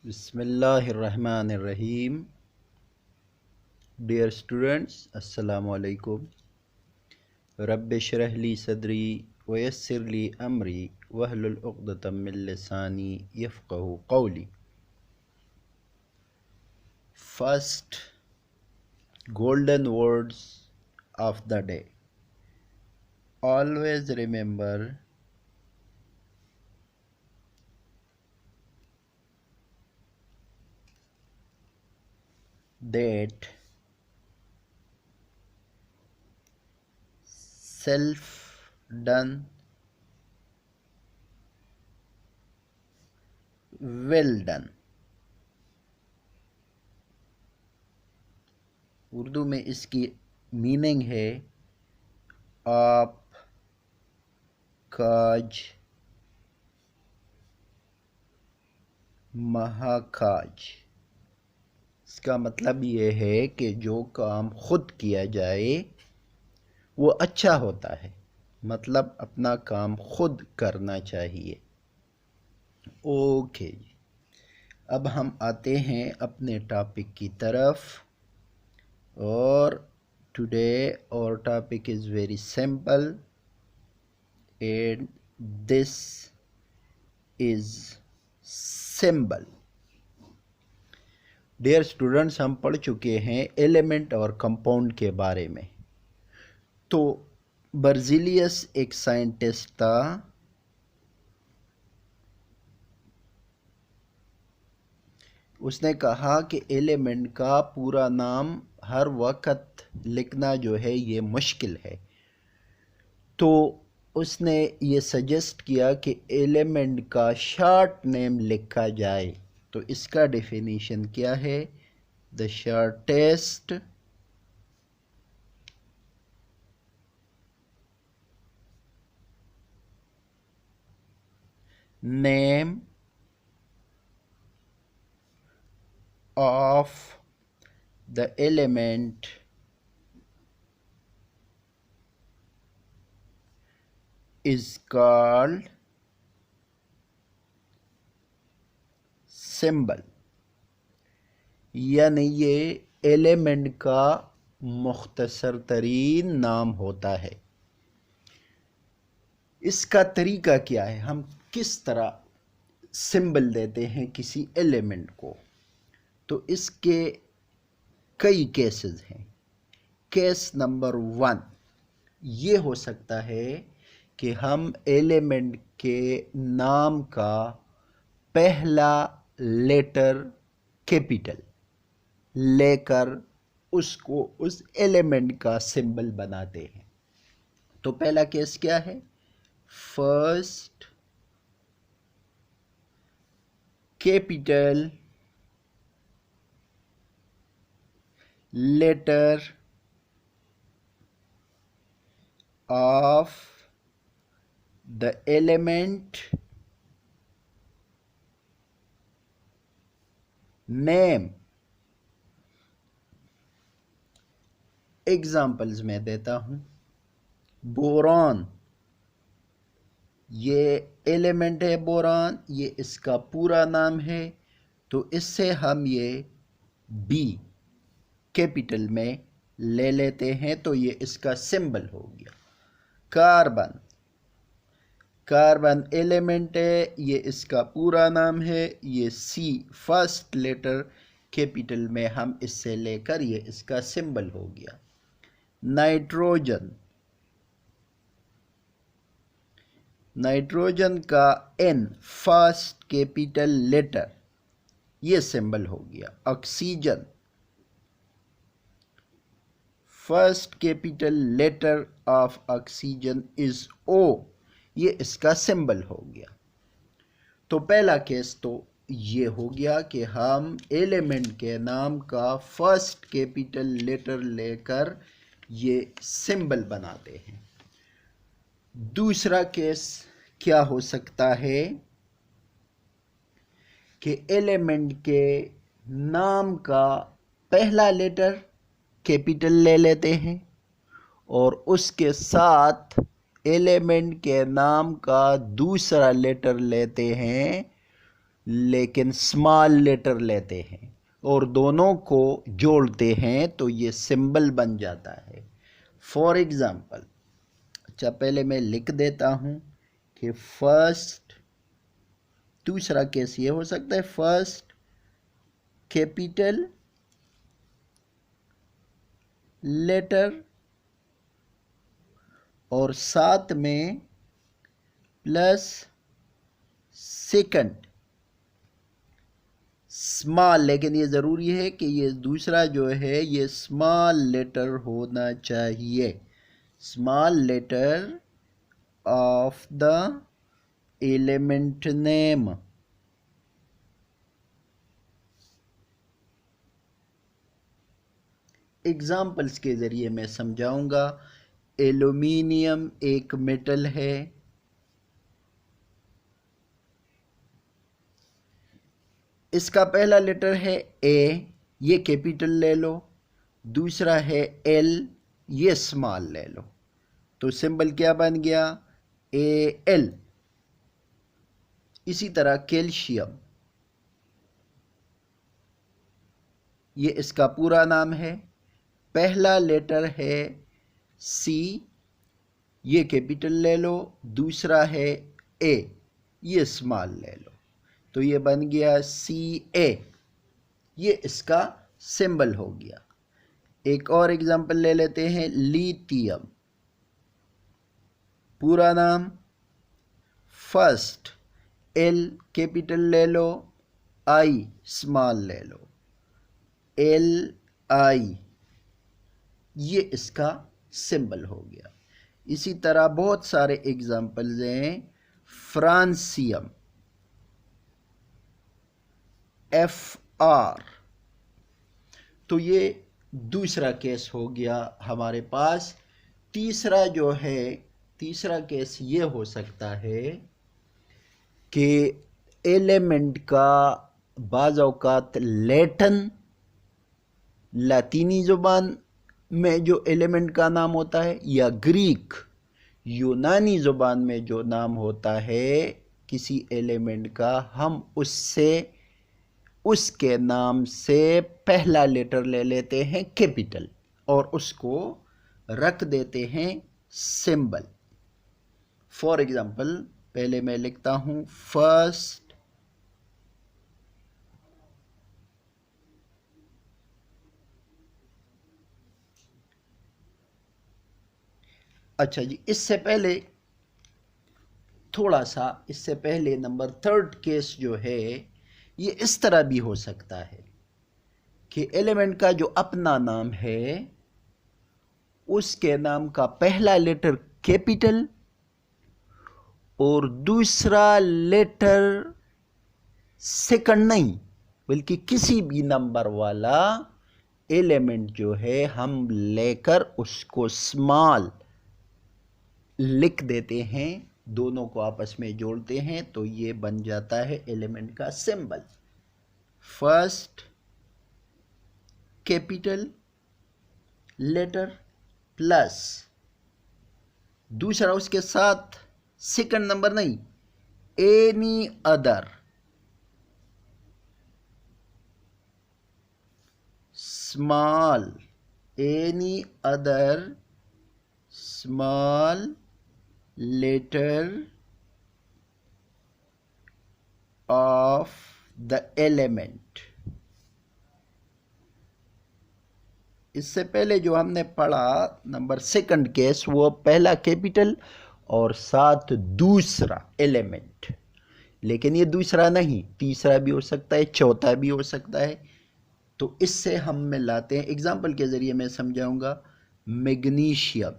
बिस्मिल्लाहिर्रहमानिर्रहीम। Dear students, अस्सलामु अलैकुम। रब्बि इश्रह ली सदरी वयस्सिर ली अमरी वहलुल उक़्दतम मिन लिसानी यफ़क़हू क़ौली। First golden words of the day. Always remember that self done, well done। Urdu में इसकी मीनिंग है आप काज महाकाज। इसका मतलब ये है कि जो काम खुद किया जाए वो अच्छा होता है, मतलब अपना काम खुद करना चाहिए। ओके जी, अब हम आते हैं अपने टॉपिक की तरफ। और टुडे और topic is very simple and this is symbol. Dear students, हम पढ़ चुके हैं एलिमेंट और कंपाउंड के बारे में। तो बर्ज़िलियस एक साइंटिस्ट था, उसने कहा कि एलिमेंट का पूरा नाम हर वक्त लिखना जो है ये मुश्किल है। तो उसने ये सजेस्ट किया कि एलिमेंट का शॉर्ट नेम लिखा जाए। तो इसका डेफिनेशन क्या है? The shortest name of the element is called symbol। यानी ये एलिमेंट का मुख्तसर तरीन नाम होता है। इसका तरीका क्या है, हम किस तरह सिंबल देते हैं किसी एलिमेंट को? तो इसके कई केसेस हैं। केस नंबर 1 ये हो सकता है कि हम एलिमेंट के नाम का पहला लेटर कैपिटल लेकर उसको उस एलिमेंट का सिंबल बनाते हैं। तो पहला केस क्या है? First capital letter of the element name। Examples मैं देता हूं। बोरॉन, ये एलिमेंट है बोरॉन, ये इसका पूरा नाम है। तो इससे हम ये बी कैपिटल में ले लेते हैं, तो ये इसका सिंबल हो गया। कार्बन, कार्बन एलिमेंट है, ये इसका पूरा नाम है, ये सी फर्स्ट लेटर कैपिटल में हम इससे लेकर ये इसका सिंबल हो गया। नाइट्रोजन, नाइट्रोजन का एन फर्स्ट कैपिटल लेटर, ये सिंबल हो गया। Oxygen, first capital letter of oxygen is O, ये इसका सिंबल हो गया। तो पहला केस तो ये हो गया कि हम एलिमेंट के नाम का फर्स्ट कैपिटल लेटर लेकर ये सिंबल बनाते हैं। दूसरा केस क्या हो सकता है कि एलिमेंट के नाम का पहला लेटर कैपिटल ले लेते हैं और उसके साथ एलिमेंट के नाम का दूसरा लेटर लेते हैं, लेकिन स्मॉल लेटर लेते हैं और दोनों को जोड़ते हैं तो ये सिंबल बन जाता है। फॉर एग्जाम्पल, अच्छा पहले मैं लिख देता हूँ कि फर्स्ट, दूसरा केस ये हो सकता है फर्स्ट कैपिटल लेटर और साथ में प्लस सेकंड स्मॉल, लेकिन ये ज़रूरी है कि ये दूसरा जो है ये स्मॉल लेटर होना चाहिए, small letter of the element name. Examples के ज़रिए मैं समझाऊंगा। एल्यूमिनियम एक मेटल है, इसका पहला लेटर है ए, ये कैपिटल ले लो, दूसरा है एल, ये स्मॉल ले लो, तो सिंबल क्या बन गया, ए एल। इसी तरह कैल्शियम, ये इसका पूरा नाम है, पहला लेटर है सी, ये कैपिटल ले लो, दूसरा है ए, ये स्मॉल ले लो, तो ये बन गया सी ए, ये इसका सिंबल हो गया। एक और एग्जांपल ले लेते हैं, लिथियम, पूरा नाम फर्स्ट एल कैपिटल ले लो, आई स्मॉल ले लो, एल आई, ये इसका सिंबल हो गया। इसी तरह बहुत सारे एग्जांपल्स हैं। फ्रांसियम, एफ आर, तो ये दूसरा केस हो गया हमारे पास। तीसरा जो है, तीसरा केस ये हो सकता है कि एलिमेंट का बाज़ औक़ात लैटिन, लातीनी ज़ुबान में जो एलिमेंट का नाम होता है, या ग्रीक यूनानी ज़ुबान में जो नाम होता है किसी एलिमेंट का, हम उससे उसके नाम से पहला लेटर ले लेते हैं कैपिटल और उसको रख देते हैं सिंबल। फॉर एग्जांपल, पहले मैं लिखता हूं फर्स्ट अच्छा जी, इससे पहले थोड़ा सा, इससे पहले नंबर थर्ड केस जो है ये इस तरह भी हो सकता है कि एलिमेंट का जो अपना नाम है उसके नाम का पहला लेटर कैपिटल और दूसरा लेटर सेकंड नहीं बल्कि किसी भी नंबर वाला एलिमेंट जो है हम लेकर उसको स्मॉल लिख देते हैं, दोनों को आपस में जोड़ते हैं तो ये बन जाता है एलिमेंट का symbol. First capital letter plus दूसरा उसके साथ सेकंड नंबर नहीं, any other small, any other small letter of the element. इससे पहले जो हमने पढ़ा नंबर सेकंड केस, वो पहला कैपिटल और साथ दूसरा एलिमेंट, लेकिन ये दूसरा नहीं, तीसरा भी हो सकता है, चौथा भी हो सकता है। तो इससे हम मिलाते हैं, एग्जाम्पल के जरिए मैं समझाऊंगा। मैग्नीशियम,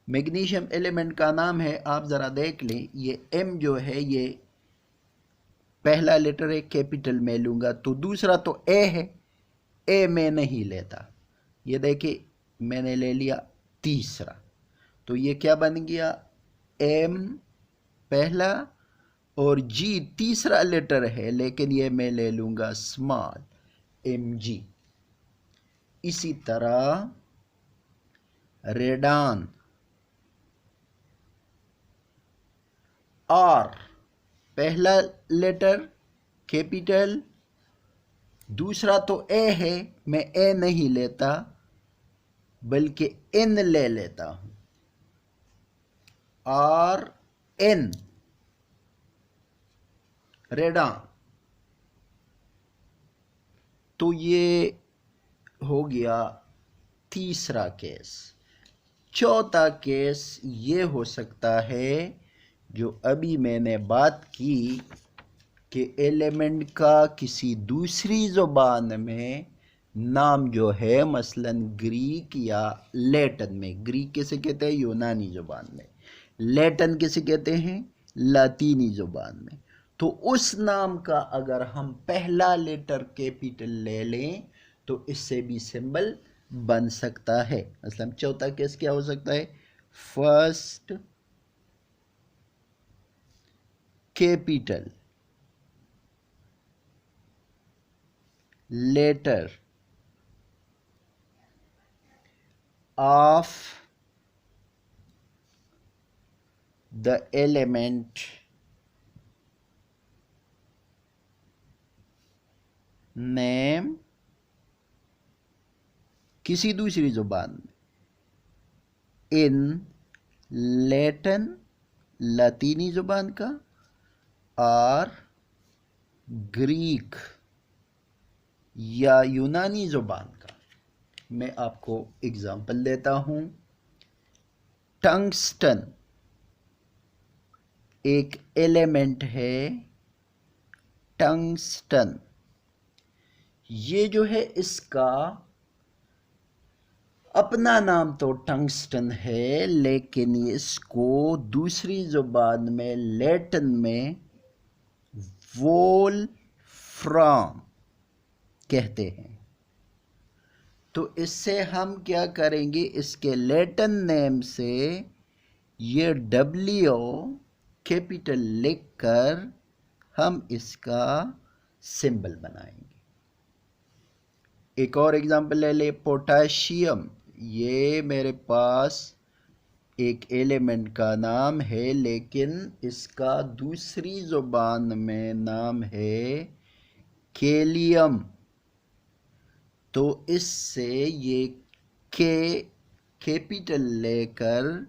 मैग्नीशियम एलिमेंट का नाम है, आप ज़रा देख लें, ये एम जो है ये पहला लेटर है कैपिटल में लूँगा, तो दूसरा तो ए है, ए में नहीं लेता, ये देखिए मैंने ले लिया तीसरा, तो ये क्या बन गया, एम पहला और जी तीसरा लेटर है, लेकिन ये मैं ले लूँगा स्मॉल, एम जी। इसी तरह रेडान, आर पहला लेटर कैपिटल, दूसरा तो ए है, मैं ए नहीं लेता बल्कि एन ले लेता हूं, आर एन रेडा। तो ये हो गया तीसरा केस। चौथा केस ये हो सकता है जो अभी मैंने बात की कि एलिमेंट का किसी दूसरी ज़ुबान में नाम जो है, मसलन ग्रीक या लैटिन में, ग्रीक किसे कहते हैं यूनानी ज़ुबान में, लैटिन किसे कहते हैं लातीनी ज़ुबान में, तो उस नाम का अगर हम पहला लेटर कैपिटल ले लें तो इससे भी सिंबल बन सकता है। मतलब चौथा केस क्या हो सकता है, first capital letter of the element name किसी दूसरी जुबान में, इन लैटिन लातीनी जुबान का, और ग्रीक या यूनानी जुबान का। मैं आपको एग्जाम्पल देता हूं। टंगस्टन एक एलिमेंट है, टंगस्टन, ये जो है इसका अपना नाम तो टंगस्टन है, लेकिन इसको दूसरी जुबान में लैटिन में वोल्फ्राम कहते हैं। तो इससे हम क्या करेंगे, इसके लैटिन नेम से ये W कैपिटल लिखकर हम इसका सिंबल बनाएंगे। एक और एग्जांपल ले ले, पोटाशियम, ये मेरे पास एक एलिमेंट का नाम है, लेकिन इसका दूसरी जुबान में नाम है कैलियम। तो इससे ये के कैपिटल लेकर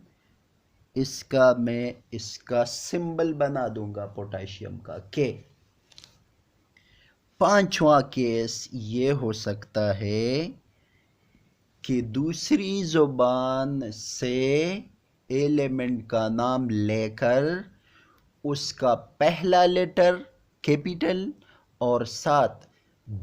इसका मैं इसका सिंबल बना दूंगा पोटेशियम का, के। पांचवा केस ये हो सकता है कि दूसरी जुबान से एलिमेंट का नाम लेकर उसका पहला लेटर कैपिटल और साथ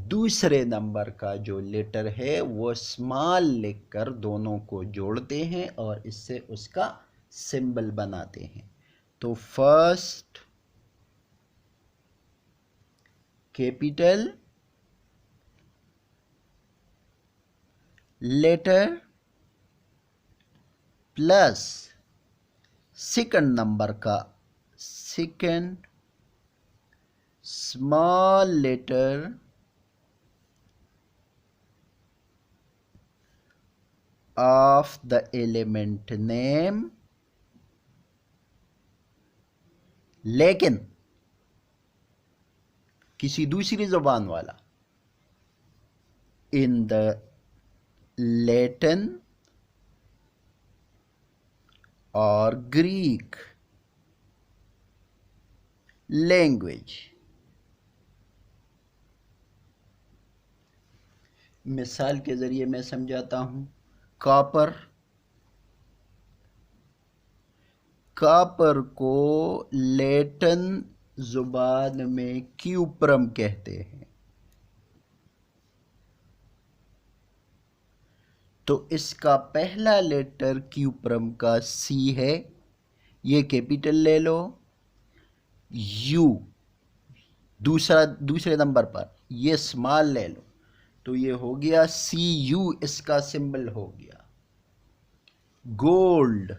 दूसरे नंबर का जो लेटर है वो स्मॉल लिखकर दोनों को जोड़ते हैं और इससे उसका सिंबल बनाते हैं। तो first capital letter plus second number का second small letter of the element name, लेकिन किसी दूसरी जुबान वाला, in the Latin और Greek language। मिसाल के जरिए मैं समझाता हूं। कॉपर, कॉपर को लैटिन जुबान में क्यूप्रम कहते हैं। तो इसका पहला लेटर क्यूप्रम का सी है, ये कैपिटल ले लो। यू दूसरे नंबर पर ये स्मॉल ले लो, तो ये हो गया सी यू, इसका सिंबल हो गया। गोल्ड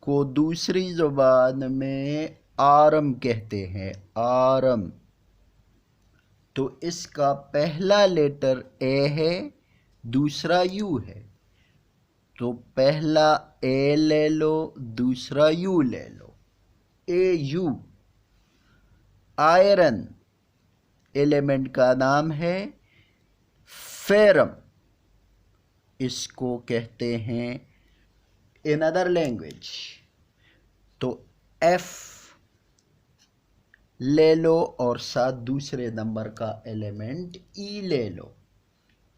को दूसरी जुबान में आरम कहते हैं, आरम, तो इसका पहला लेटर ए है, दूसरा यू है, तो पहला ए ले लो, दूसरा यू ले लो, AU, आयरन एलिमेंट का नाम है फेरम। इसको कहते हैं इन अदर लैंग्वेज। तो F ले लो और साथ दूसरे नंबर का एलिमेंट E ले लो,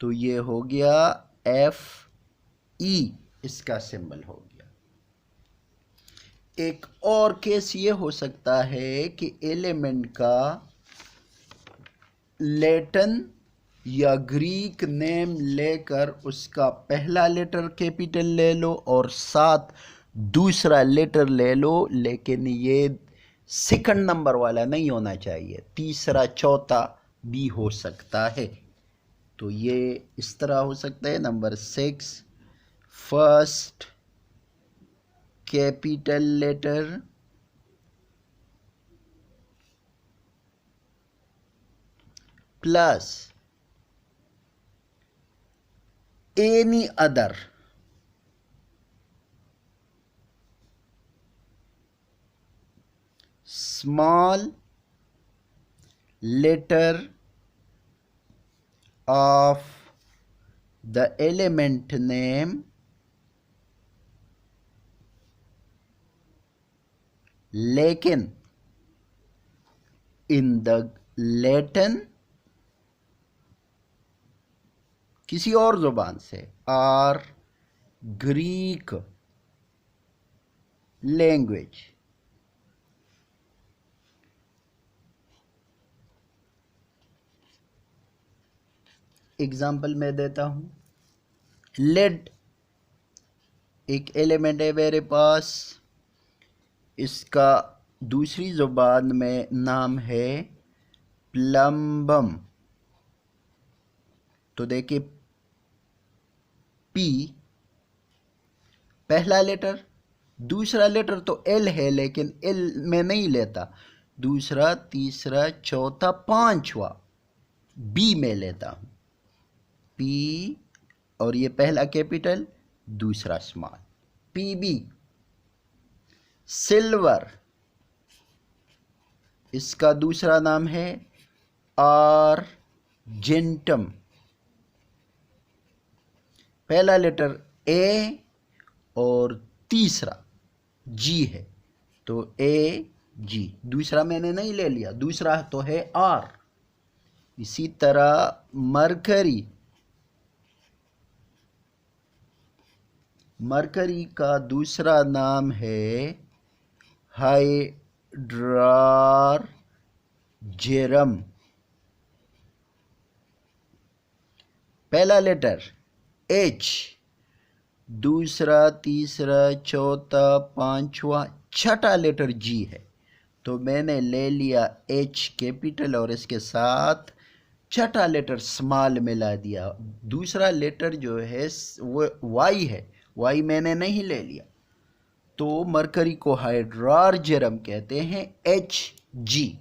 तो ये हो गया Fe, इसका सिंबल हो गया। एक और केस ये हो सकता है कि एलिमेंट का लैटिन या ग्रीक नेम लेकर उसका पहला लेटर कैपिटल ले लो और साथ दूसरा लेटर ले लो, लेकिन ये सेकंड नंबर वाला नहीं होना चाहिए, तीसरा चौथा भी हो सकता है। तो ये इस तरह हो सकता है। Number 6, first capital letter plus any other small letter of the element name लेकिन in the Latin किसी और जुबान से और ग्रीक लैंग्वेज। एग्जाम्पल मैं देता हूं। लेड एक एलिमेंट है मेरे पास, इसका दूसरी जुबान में नाम है प्लम्बम। तो देखिए P पहला लेटर, दूसरा लेटर तो L है लेकिन L में नहीं लेता, दूसरा तीसरा चौथा पांचवा B में लेता हूं। P और ये पहला कैपिटल दूसरा स्मॉल, PB। सिल्वर, इसका दूसरा नाम है आर्जेंटम, पहला लेटर A और तीसरा G है, तो AG। दूसरा मैंने नहीं ले लिया, दूसरा तो है R। इसी तरह मरकरी, मरकरी का दूसरा नाम है हाइड्रोजन, पहला लेटर H, दूसरा तीसरा चौथा पांचवा छठा लेटर G है, तो मैंने ले लिया H कैपिटल और इसके साथ छठा लेटर स्मॉल मिला दिया। दूसरा लेटर जो है वो Y है, Y मैंने नहीं ले लिया, तो मरकरी को हाइड्रोजन कहते हैं HG।